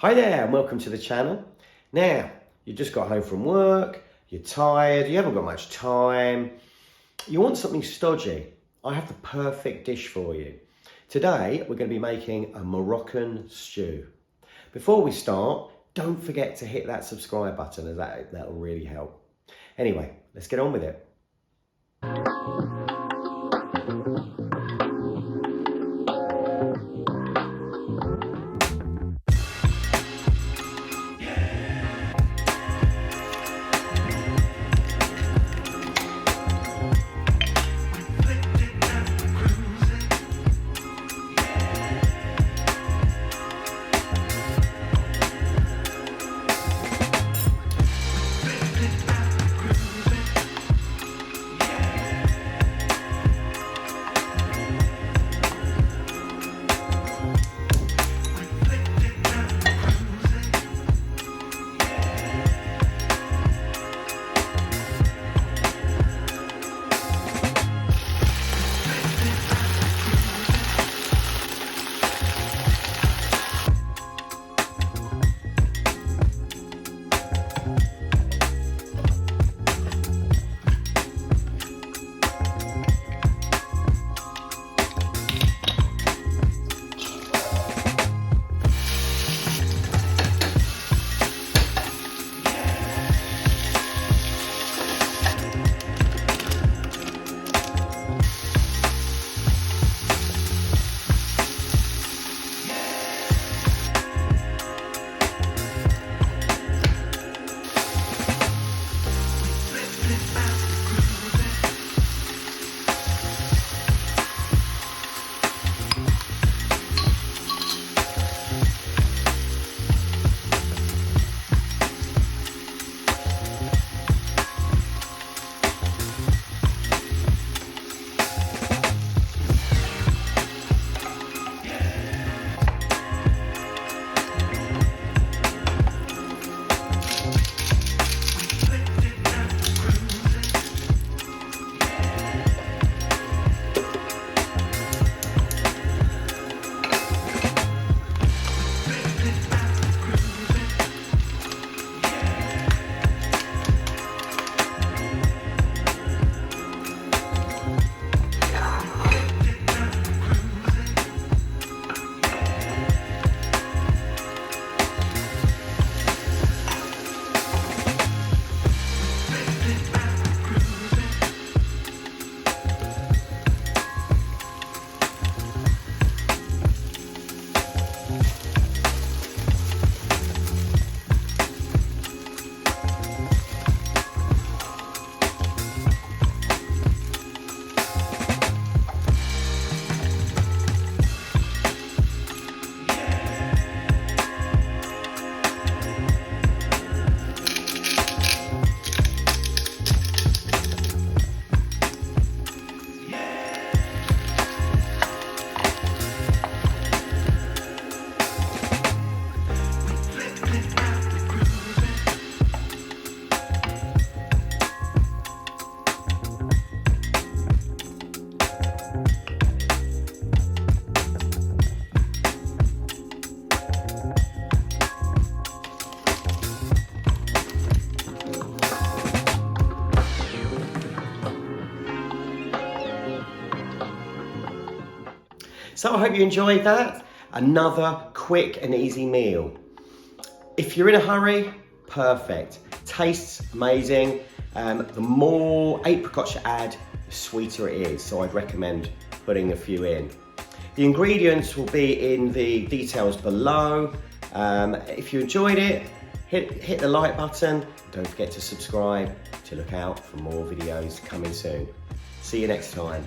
Hi there and welcome to the channel. Now, you just got home from work, you're tired, you haven't got much time, you want something stodgy. I have the perfect dish for you. Today, we're going to be making a Moroccan stew. Before we start, don't forget to hit that subscribe button as that'll really help. Anyway, let's get on with it. So I hope you enjoyed that. Another quick and easy meal. If you're in a hurry, perfect. Tastes amazing. The more apricots you add, the sweeter it is. So I'd recommend putting a few in. The ingredients will be in the details below. If you enjoyed it, hit the like button. Don't forget to subscribe to look out for more videos coming soon. See you next time.